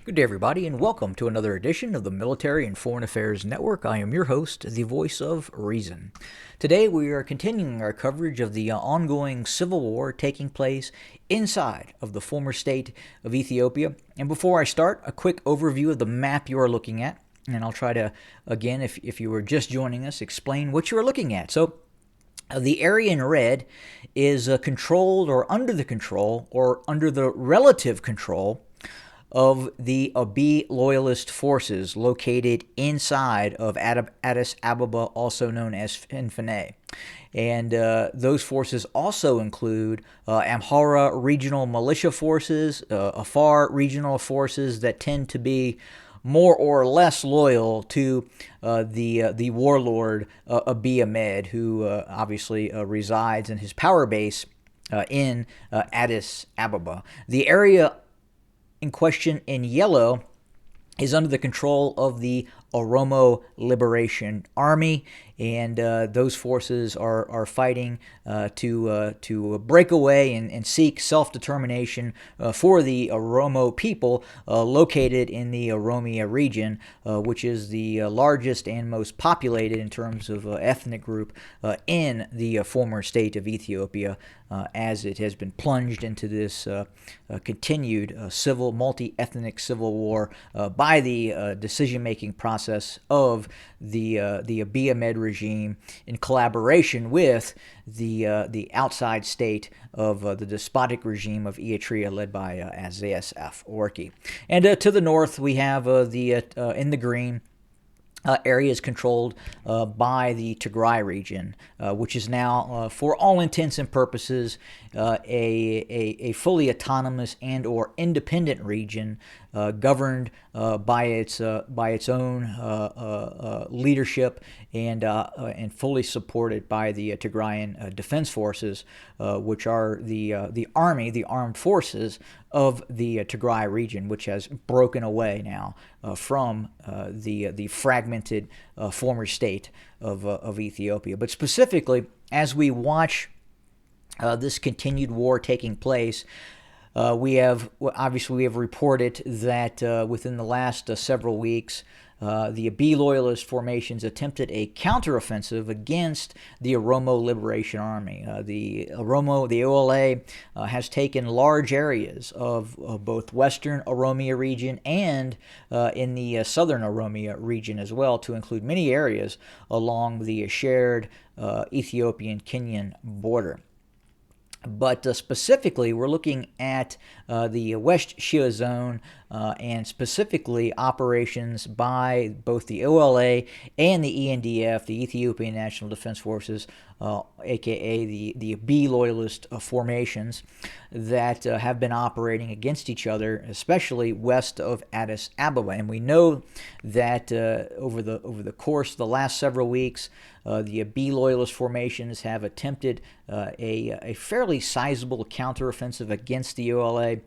Good day, everybody, and welcome to another edition of the Military and Foreign Affairs Network. I am your host, the voice of reason. Today, we are continuing our coverage of the ongoing civil war taking place inside of the former state of Ethiopia. And before I start, a quick overview of the map you are looking at. And I'll try to, again, if you were just joining us, explain what you are looking at. So, the area in red is controlled or under the relative control of the Abiy loyalist forces located inside of Addis Ababa, also known as Finfane. And those forces also include Amhara regional militia forces, Afar regional forces that tend to be more or less loyal to the warlord Abiy Ahmed, who obviously resides in his power base in Addis Ababa. The area in question in yellow is under the control of the Oromo Liberation Army, and those forces are fighting to break away and seek self-determination for the Oromo people located in the Oromia region, which is the largest and most populated in terms of ethnic group in the former state of Ethiopia, as it has been plunged into this continued multi-ethnic civil war by the decision-making process of the Abiy Ahmed regime in collaboration with the outside state of the despotic regime of Eritrea led by Isaias Afwerki. And to the north, we have in the green, areas controlled by the Tigray region, which is now, for all intents and purposes, a fully autonomous and or independent region governed by its own leadership and fully supported by the Tigrayan Defense Forces, which are the army, the armed forces of the Tigray region, which has broken away now from the fragmented former state of Ethiopia. But specifically, as we watch this continued war taking place, we have reported that within the last several weeks, the Abiy loyalist formations attempted a counteroffensive against the Oromo Liberation Army. The OLA, has taken large areas of both western Oromia region and in the southern Oromia region as well, to include many areas along the shared Ethiopian-Kenyan border. But specifically, we're looking at the West Shia Zone and specifically operations by both the OLA and the ENDF, the Ethiopian National Defense Forces, aka the Abiy loyalist formations that have been operating against each other, especially west of Addis Ababa. And we know that over the course of the last several weeks, the Abiy loyalist formations have attempted a fairly sizable counteroffensive against the OLA.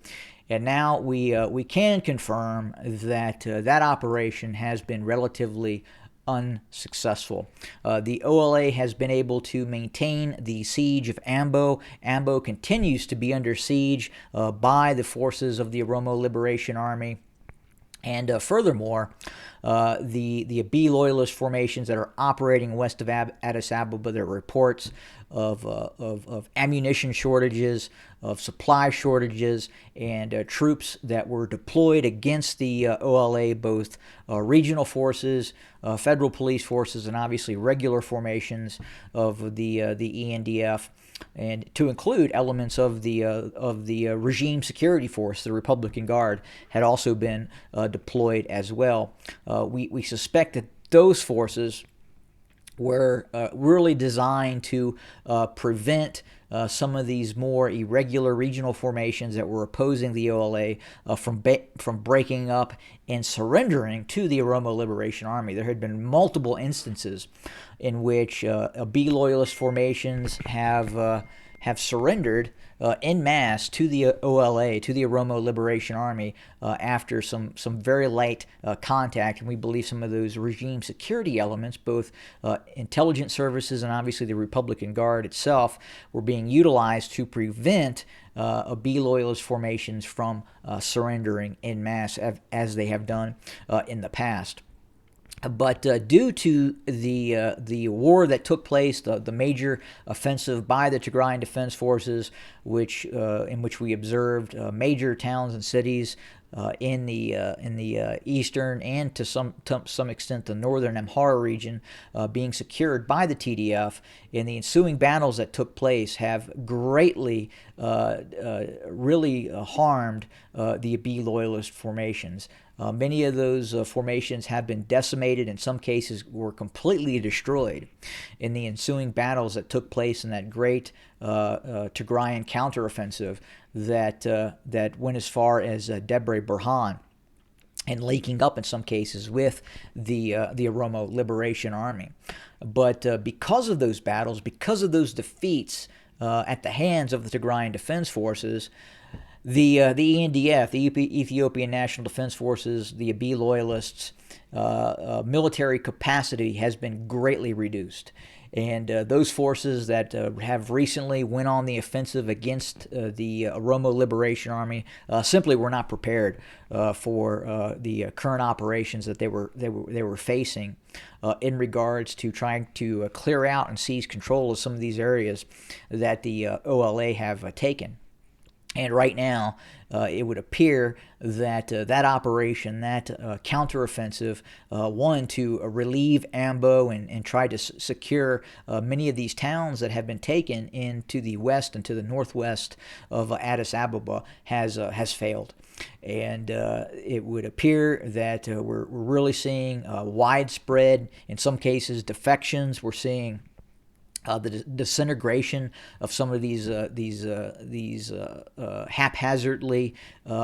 And now we can confirm that that operation has been relatively unsuccessful. The OLA has been able to maintain the siege of Ambo. Ambo continues to be under siege by the forces of the Oromo Liberation Army. And furthermore, the Abiy loyalist formations that are operating west of Addis Ababa, there are reports of ammunition shortages, of supply shortages, and troops that were deployed against the OLA, both regional forces, federal police forces, and obviously regular formations of the ENDF, and to include elements of the regime security force, the Republican Guard, had also been deployed as well. We suspect that those forces were really designed to prevent some of these more irregular regional formations that were opposing the OLA from breaking up and surrendering to the Oromo Liberation Army. There had been multiple instances in which Abiy loyalist formations have surrendered en masse to the OLA, to the Oromo Liberation Army, after some very light contact. And we believe some of those regime security elements, both intelligence services and obviously the Republican Guard itself, were being utilized to prevent Abiy loyalist formations from surrendering en masse as they have done in the past. But due to the war that took place, the major offensive by the Tigrayan Defense Forces, in which we observed major towns and cities in the eastern and to some extent the northern Amhara region being secured by the TDF, and the ensuing battles that took place have greatly really harmed the Abiy loyalist formations. Many of those formations have been decimated, in some cases were completely destroyed in the ensuing battles that took place in that great Tigrayan counteroffensive that went as far as Debre Burhan, and linking up in some cases with the Oromo Liberation Army. But because of those battles, because of those defeats at the hands of the Tigrayan Defense Forces, the ENDF, the Ethiopian National Defense Forces, the Abiy loyalists, military capacity has been greatly reduced. And those forces that have recently went on the offensive against the Oromo Liberation Army simply were not prepared for the current operations that they were facing in regards to trying to clear out and seize control of some of these areas that the OLA have taken. And right now, it would appear that that operation, that counteroffensive, one, to relieve Ambo and try to secure many of these towns that have been taken into the west and to the northwest of Addis Ababa, has failed. And it would appear that we're really seeing widespread, in some cases, defections. We're seeing the disintegration of some of these haphazardly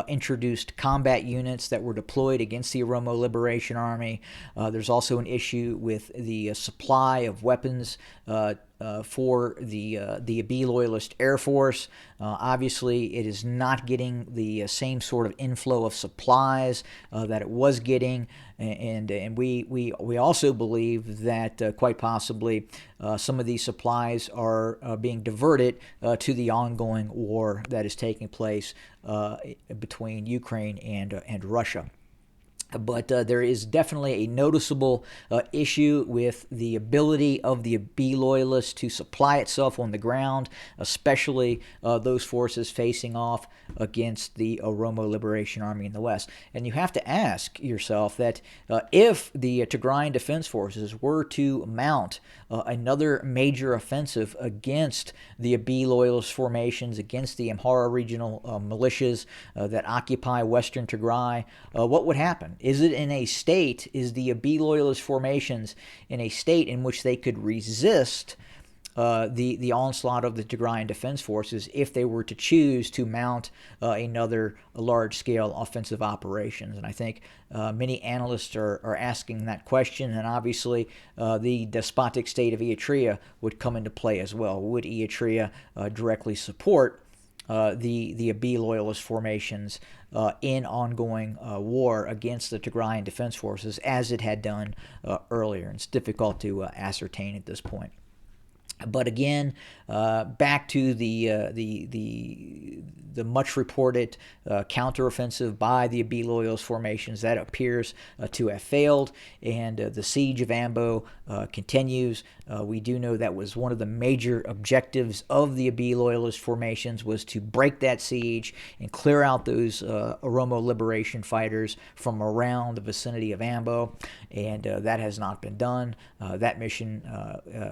introduced combat units that were deployed against the Oromo Liberation Army. There's also an issue with the supply of weapons for the Abiy loyalist Air Force. Obviously, it is not getting the same sort of inflow of supplies that it was getting, and we also believe that quite possibly some of these supplies are being diverted to the ongoing war that is taking place between Ukraine and Russia. But there is definitely a noticeable issue with the ability of the Abiy loyalists to supply itself on the ground, especially those forces facing off against the Oromo Liberation Army in the west. And you have to ask yourself that if the Tigrayan Defense Forces were to mount another major offensive against the Abiy loyalist formations, against the Amhara regional militias that occupy western Tigray, what would happen? Is the Abiy loyalist formations in a state in which they could resist the onslaught of the Tigrayan Defense Forces if they were to choose to mount another large-scale offensive operations? And I think many analysts are asking that question, and obviously the despotic state of Eritrea would come into play as well. Would Eritrea directly support the Abiy loyalist formations in ongoing war against the Tigrayan Defense Forces, as it had done earlier? And it's difficult to ascertain at this point. But again, back to the much reported counteroffensive by the Abiy loyalist formations that appears to have failed, and the siege of Ambo continues. We do know that was one of the major objectives of the Abiy loyalist formations, was to break that siege and clear out those Oromo liberation fighters from around the vicinity of Ambo, and that has not been done. That mission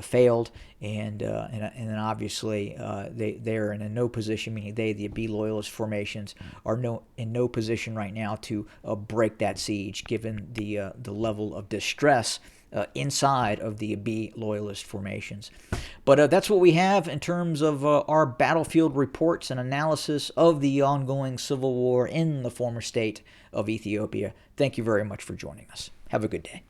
failed, and then obviously they're in no position, meaning the Abiy loyalist formations are in no position right now to break that siege, given the level of distress inside of the Abiy loyalist formations. But that's what we have in terms of our battlefield reports and analysis of the ongoing civil war in the former state of Ethiopia. Thank you very much for joining us. Have a good day.